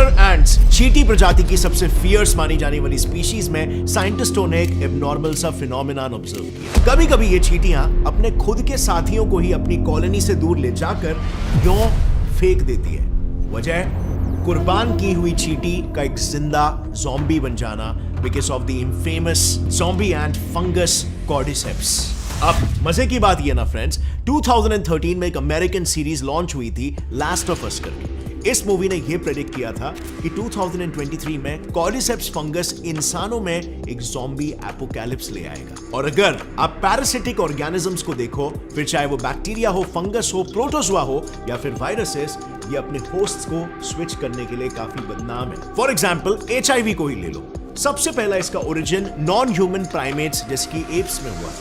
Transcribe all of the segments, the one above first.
Killer ants, चींटी प्रजाति की सबसे फियर्स मानी जाने वाली स्पीशीज में साइंटिस्टों ने एक एबनॉर्मल सा फिनोमेनन ऑब्जर्व किया। कभी कभी ये चींटियां अपने खुद के साथियों को ही अपनी कॉलोनी से दूर ले जाकर यूं फेंक देती है। वजह कुर्बान की हुई चींटी का एक जिंदा ज़ॉम्बी बन जाना because of the infamous zombie and fungus cordyceps. अब मजे की बात ये ना फ्रेंड्स, 2013 में एक अमेरिकन सीरीज लॉन्च हुई थी लास्ट ऑफ अस करके। इस मूवी ने यह प्रेडिक्ट किया था कि 2023 में कॉर्डिसेप्स फंगस इंसानों में एक ज़ॉम्बी एपोकैलिप्स ले आएगा। और अगर आप पैरासिटिक ऑर्गेनिजम्स को देखो, फिर चाहे वो बैक्टीरिया हो, फंगस हो, प्रोटोजोआ हो या फिर वायरसेस, ये अपने होस्ट्स को स्विच करने के लिए काफी बदनाम है। फॉर एग्जाम्पल HIV को ही ले लो। सबसे पहला इसका ओरिजिन नॉन ह्यूमन प्राइमेट्स जैसे कि एप्स में हुआ,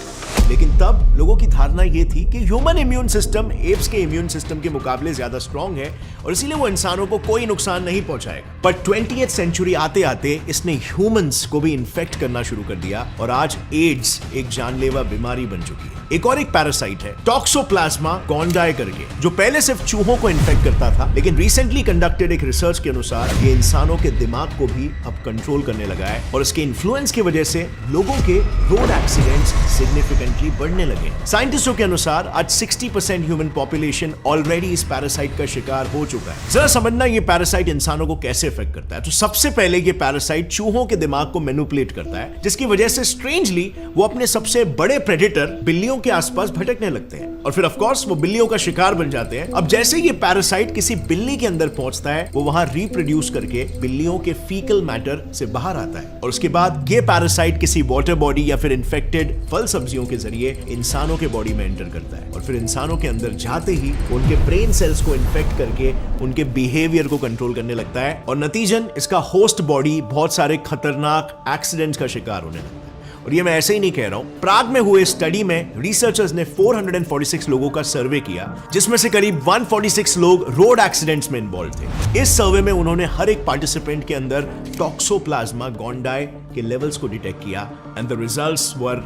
लेकिन तब लोगों की धारणा यह थी कि ह्यूमन इम्यून सिस्टम एप्स के इम्यून सिस्टम के मुकाबले ज्यादा स्ट्रांग है और इसीलिए वो इंसानों को कोई नुकसान नहीं पहुंचाएगा। पर 20th सेंचुरी आते आते इसने ह्यूमंस को भी इन्फेक्ट करना शुरू कर दिया और आज एड्स एक जानलेवा बीमारी बन चुकी है। एक और एक पैरासाइट है टॉक्सोप्लाज्मा गोंडाई करके, जो पहले सिर्फ चूहों को इन्फेक्ट करता था, लेकिन रिसेंटली कंडक्टेड एक रिसर्च के अनुसार ये इंसानों के दिमाग को भी अब कंट्रोल करने लगा है और इसके इन्फ्लुएंस की वजह से लोगों के रोड एक्सीडेंट्स सिग्निफिकेंटली बढ़ने लगे। साइंटिस्टों के अनुसार आज 60% ह्यूमन पॉपुलेशन ऑलरेडी इस पैरासाइट का शिकार हो चुका है। जरा समझना ये पैरासाइट इंसानों को कैसे इफेक्ट करता है। तो सबसे पहले ये पैरासाइट चूहों के दिमाग को मैनिपुलेट करता है, जिसकी वजह से स्ट्रेंजली वो अपने सबसे बड़े प्रेडेटर बिल्लियों के आसपास भटकने लगते हैं और फिर ऑफ कोर्स वो बिल्लियों का शिकार बन जाते हैं। अब जैसे ये पैरासाइट किसी बिल्ली के अंदर पहुंचता है, वो वहां रिप्रोड्यूस करके बिल्लियों के फीकल मैटर से बाहर आता है और उसके बाद ये पैरासाइट किसी वाटर बॉडी या फिर इन्फेक्टेड फल सब्जियों के जरिए इंसानों के बॉडी में एंटर करता है और फिर इंसानों के अंदर जाते ही उनके ब्रेन सेल्स को इन्फेक्ट करके उनके बिहेवियर को कंट्रोल करने लगता है और नतीजन इसका होस्ट बॉडी बहुत सारे खतरनाक एक्सीडेंट्स का शिकार होने लगता है। और ये मैं ऐसे ही नहीं कह रहा हूं। प्राग में हुए स्टडी में रिसर्चर्स ने 446 लोगों का सर्वे किया, जिसमें से करीब 146 लोग रोड एक्सीडेंट्स में इन्वॉल्व थे। इस सर्वे में उन्होंने हर एक पार्टिसिपेंट के अंदर टॉक्सोप्लाज्मा गोंडाई के लेवल्स को डिटेक्ट किया and the results were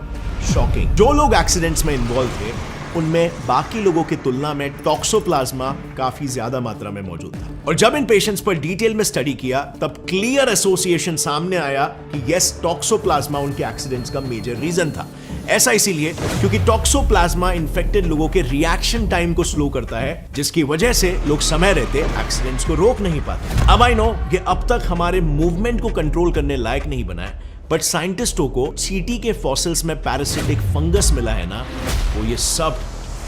shocking. जो लोग एक्सीडेंट्स में इन्वॉल्व थे उनमें बाकी लोगों की तुलना में टॉक्सोप्लाज्मा काफी ज्यादा मात्रा में मौजूद था। और जब इन पेशेंट्स पर डिटेल में स्टडी किया तब क्लियर एसोसिएशन सामने आया कि यस, टॉक्सोप्लाज्मा उनके एक्सीडेंट्स का मेजर रीजन था। ऐसा इसीलिए क्योंकि टॉक्सोप्लाज्मा इन्फेक्टेड लोगों के रिएक्शन टाइम को स्लो करता है, जिसकी वजह से लोग समय रहते एक्सीडेंट्स को रोक नहीं पाते। अब आई नो ये अब तक हमारे मूवमेंट को कंट्रोल करने लायक नहीं बना है, बट साइंटिस्टों को चींटी के फॉसिल्स में पैरासिटिक फंगस मिला है ना, वो ये सब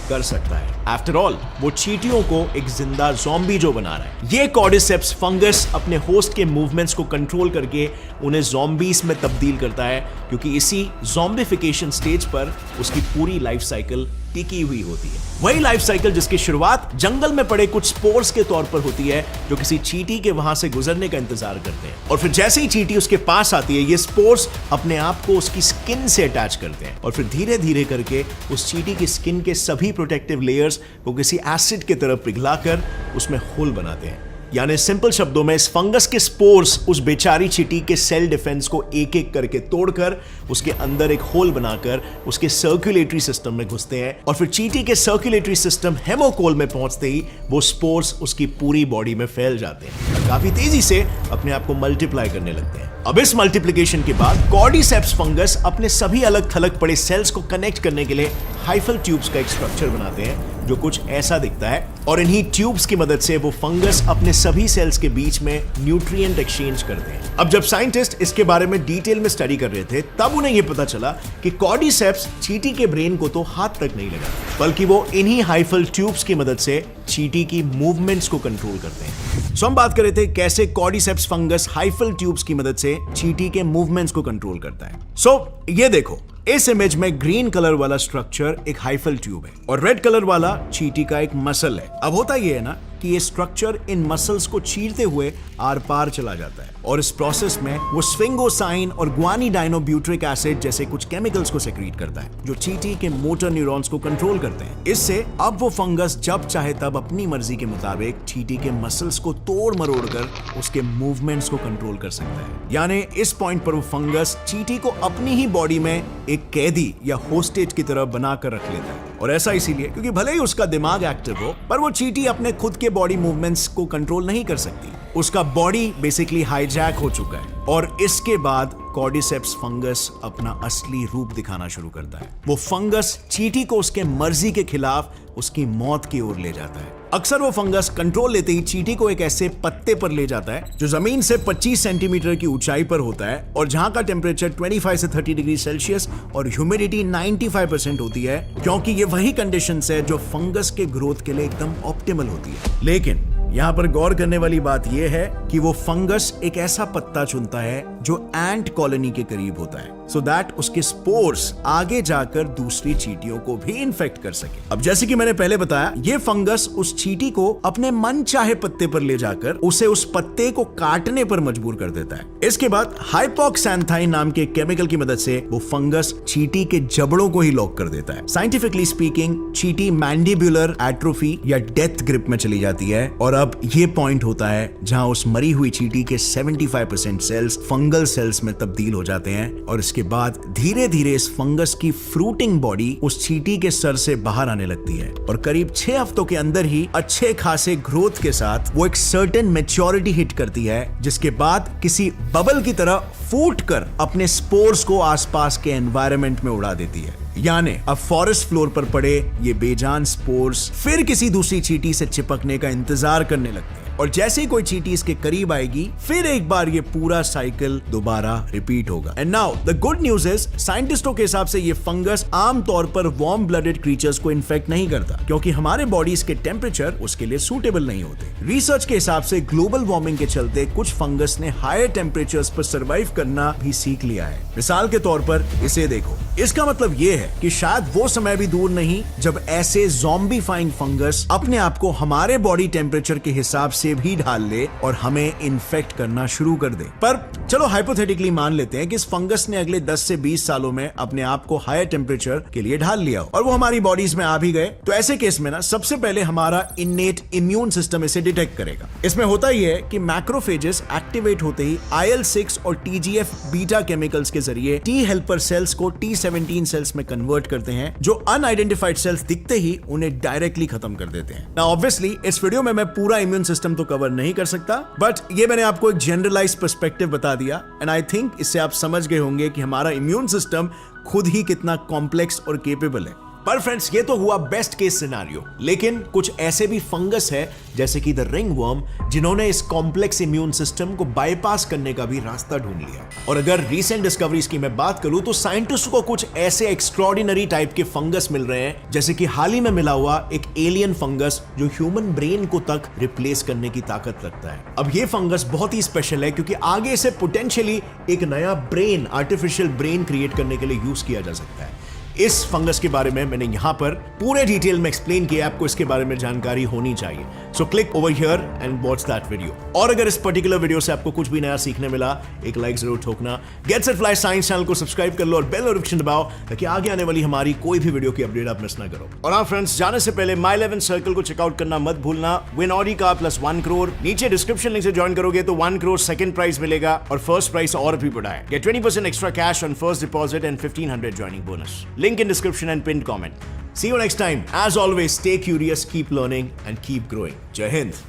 कर सकता है। आफ्टर ऑल वो चींटियों को एक जिंदा ज़ॉम्बी जो बना रहा है। ये कॉर्डिसेप्स फंगस अपने होस्ट के मूवमेंट्स को कंट्रोल करके उन्हें ज़ॉम्बीज में तब्दील करता है, क्योंकि इसी ज़ॉम्बिफिकेशन स्टेज पर उसकी पूरी लाइफ साइकिल टिकी हुई होती है। वही लाइफ साइकिल जिसकी शुरुआत जंगल में पड़े कुछ स्पोर्स के तौर पर होती है, जो किसी चींटी के वहां से गुजरने का इंतजार करते हैं और फिर जैसे ही चींटी उसके पास आती है, ये स्पोर्स अपने आप को उसकी स्किन से अटैच करते हैं और फिर धीरे धीरे करके उस चींटी की स्किन के सभी प्रोटेक्टिव लेयर्स को किसी एसिड की तरफ पिघलाकर उसमें होल बनाते हैं। यानी सिंपल शब्दों में इस फंगस के स्पोर्स उस बेचारी चींटी के सेल डिफेंस को एक एक करके तोड़कर उसके अंदर एक होल बनाकर उसके सर्कुलेटरी सिस्टम में घुसते हैं और फिर चींटी के सर्कुलेटरी सिस्टम हेमोकोल में पहुंचते ही वो स्पोर्स उसकी पूरी बॉडी में फैल जाते हैं, काफी तेजी से अपने आप को मल्टीप्लाई करने लगते हैं। अब इस मल्टीप्लिकेशन के बाद कॉर्डिसेप्स फंगस अपने सभी अलग थलग पड़े सेल्स को कनेक्ट करने के लिए हाइफल ट्यूब्स का एक स्ट्रक्चर बनाते हैं जो कुछ ऐसा दिखता है और इन्हीं ट्यूब्स की मदद से वो फंगस अपने सभी सेल्स के बीच में न्यूट्रिएंट एक्सचेंज करते हैं। अब जब साइंटिस्ट इसके बारे में डिटेल में स्टडी कर रहे थे, तब उन्हें यह पता चला कि कॉर्डिसेप्स चींटी के ब्रेन को तो हाथ तक नहीं लगा, बल्कि वो इन्हीं हाइफल ट्यूब्स की मदद से चींटी की मूवमेंट्स को कंट्रोल करते हैं। सो हम बात कर रहे थे कैसे कॉर्डिसेप्स फंगस हाइफल ट्यूब्स की मदद से चींटी के मूवमेंट्स को कंट्रोल करता है। सो ये देखो, इस इमेज में ग्रीन कलर वाला स्ट्रक्चर एक हाइफल ट्यूब है और रेड कलर वाला चींटी का एक मसल है। अब होता यह है ना कि ये स्ट्रक्चर इन मसल्स को चीरते हुए आर पार चला जाता है और इस प्रोसेस में वो स्फिंगोसाइन और ग्वानिडाइनोब्यूट्रिक एसिड जैसे कुछ केमिकल्स को सेक्रीट करता है, जो चींटी के मोटर न्यूरॉन्स को कंट्रोल करते हैं। इससे अब वो फंगस जब चाहे तब अपनी मर्जी के मुताबिक चींटी के मसल्स को तोड़ मरोड़ कर उसके मूवमेंट्स को कंट्रोल कर सकता है। यानी इस पॉइंट पर वो फंगस चींटी को अपनी ही बॉडी में एक कैदी या होस्टेज की तरह बनाकर रख लेता है और ऐसा इसीलिए क्योंकि भले ही उसका दिमाग एक्टिव हो, पर वो चींटी अपने खुद के बॉडी मूवमेंट्स को कंट्रोल नहीं कर सकती। उसका बॉडी बेसिकली हाईजैक हो चुका है और इसके बाद कॉर्डिसेप्स फंगस अपना असली रूप दिखाना शुरू करता है। वो फंगस चींटी को उसके मर्जी के खिलाफ उसकी मौत की ओर ले जाता है। अक्सर वो फंगस कंट्रोल लेते ही चींटी को एक ऐसे पत्ते पर ले जाता है जो जमीन से 25 सेंटीमीटर की ऊंचाई पर होता है और जहां का टेम्परेचर 25 से 30 डिग्री सेल्सियस और ह्यूमिडिटी 95% होती है, क्योंकि ये वही कंडीशंस है जो फंगस के ग्रोथ के लिए एकदम ऑप्टिमल होती है। लेकिन यहाँ पर गौर करने वाली बात यह है कि वो फंगस एक ऐसा पत्ता चुनता है जो एंट कॉलोनी के करीब होता है, सो दैट उसके स्पोर्स आगे जाकर दूसरी चींटियों को भी इन्फेक्ट कर सके। अब जैसे कि मैंने पहले बताया, ये फंगस उस चींटी को अपने मन चाहे पत्ते पर ले जाकर उसे उस पत्ते को काटने पर मजबूर कर देता है। इसके बाद हाइपोक्सैंथाइन नाम के केमिकल की मदद से वो फंगस चींटी के जबड़ों को ही लॉक कर देता है। साइंटिफिकली स्पीकिंग, चींटी मैंडिबुलर एट्रोफी या डेथ ग्रिप में चली जाती है और अब ये पॉइंट होता है जहां उस मरी हुई चींटी के 75% सेल्स फंगल सेल्स में तब्दील हो जाते हैं और इसके बाद धीरे धीरे इस फंगस की फ्रूटिंग बॉडी उस चींटी के सर से बाहर आने लगती है और करीब 6 हफ्तों के अंदर ही अच्छे खासे ग्रोथ के साथ वो एक सर्टेन मैच्योरिटी हिट करती है, जिसके बाद किसी बबल की तरह फूट कर अपने स्पोर्स को आसपास के एनवायरनमेंट में उड़ा देती है। यानी अब फॉरेस्ट फ्लोर पर पड़े ये बेजान स्पोर्स फिर किसी दूसरी चींटी से चिपकने का इंतजार करने लगते हैं और जैसे ही कोई चींटी इसके करीब आएगी फिर एक बार ये पूरा साइकिल दोबारा रिपीट होगा। And now the good news is, साइंटिस्टों के हिसाब से ये फंगस आमतौर पर वार्म ब्लडेड क्रीचर्स को इन्फेक्ट नहीं करता, क्योंकि हमारे बॉडीज के टेम्परेचर उसके लिए सूटेबल नहीं होते। रिसर्च के हिसाब से ग्लोबल वार्मिंग के चलते कुछ फंगस ने हायर टेम्परेचर्स पर सर्वाइव करना भी सीख लिया है। मिसाल के तौर पर इसे देखो, इसका मतलब ये है कि शायद वो समय भी दूर नहीं जब ऐसे ज़ॉम्बीफाइंग फंगस अपने आप को हमारे बॉडी टेम्परेचर के हिसाब से भी ढाल ले और हमें इन्फेक्ट करना शुरू कर दे। पर चलो हाइपोथेटिकली मान लेते हैं कि इस फंगस ने अगले 10 से 20 सालों में अपने आप को हायर टेम्परेचर के लिए ढाल लिया और वो हमारी बॉडीज में आ भी गए, तो ऐसे केस में ना सबसे पहले हमारा इन्नेट इम्यून सिस्टम इसे डिटेक्ट करेगा। इसमें होता ही है कि मैक्रोफेजेस एक्टिवेट होते ही IL-6 और TGF बीटा केमिकल्स के जरिए टी हेल्पर सेल्स को T17 सेल्स में कन्वर्ट करते हैं, जो अनआइडेंटिफाइड सेल्स दिखते ही उन्हें डायरेक्टली खत्म कर देते हैं। नाउ ऑब्वियसली इस वीडियो में मैं पूरा इम्यून सिस्टम तो कवर नहीं कर सकता, बट ये मैंने आपको एक जनरलाइज पर्सपेक्टिव बता दिया एंड आई थिंक इससे आप समझ गए होंगे कि हमारा इम्यून सिस्टम खुद ही कितना कॉम्प्लेक्स और केपेबल है। पर फ्रेंड्स, ये तो हुआ बेस्ट केस सिनेरियो, लेकिन कुछ ऐसे भी फंगस है जैसे कि द रिंगवर्म जिन्होंने इस कॉम्प्लेक्स इम्यून सिस्टम को बाईपास करने का भी रास्ता ढूंढ लिया। और अगर रीसेंट डिस्कवरीज की मैं बात करूं तो साइंटिस्ट को कुछ ऐसे एक्स्ट्रॉर्डिनरी टाइप के फंगस मिल रहे हैं, जैसे कि हाल ही में मिला हुआ एक एलियन फंगस जो ह्यूमन ब्रेन को तक रिप्लेस करने की ताकत रखता है। अब ये फंगस बहुत ही स्पेशल है क्योंकि आगे इसे पोटेंशियली एक नया ब्रेन, आर्टिफिशियल ब्रेन क्रिएट करने के लिए यूज किया जा सकता है। इस फंगस के बारे में मैंने यहां पर पूरे डिटेल में एक्सप्लेन किया, आपको इसके बारे में जानकारी होनी चाहिए। So click over here and watch that video. और अगर इस पर्टिकुलर वीडियो से आपको कुछ भी नया सीखने मिला, एक लाइक जरूर ठोकना। Get set fly science channel को सब्सक्राइब कर लो और बेल नोटिफिकेशन दबाओ ताकि आगे आने वाली हमारी कोई भी वीडियो की अपडेट आप मिस ना करो। और हाँ फ्रेंड्स, जाने से पहले माई 11 सर्कल को चेकआउट करना मत भूलना। विन ऑडी का प्लस 1 करोड़, नीचे डिस्क्रिप्शन लिंक से ज्वाइन करोगे तो 1 करोड़ सेकंड प्राइज मिलेगा और फर्स्ट प्राइज और भी बढ़ा है। Get 20% extra cash on first deposit and 1500 joining bonus. Link in description and pinned comment. See you next time. As always, stay curious, keep learning and keep growing. Jai Hind.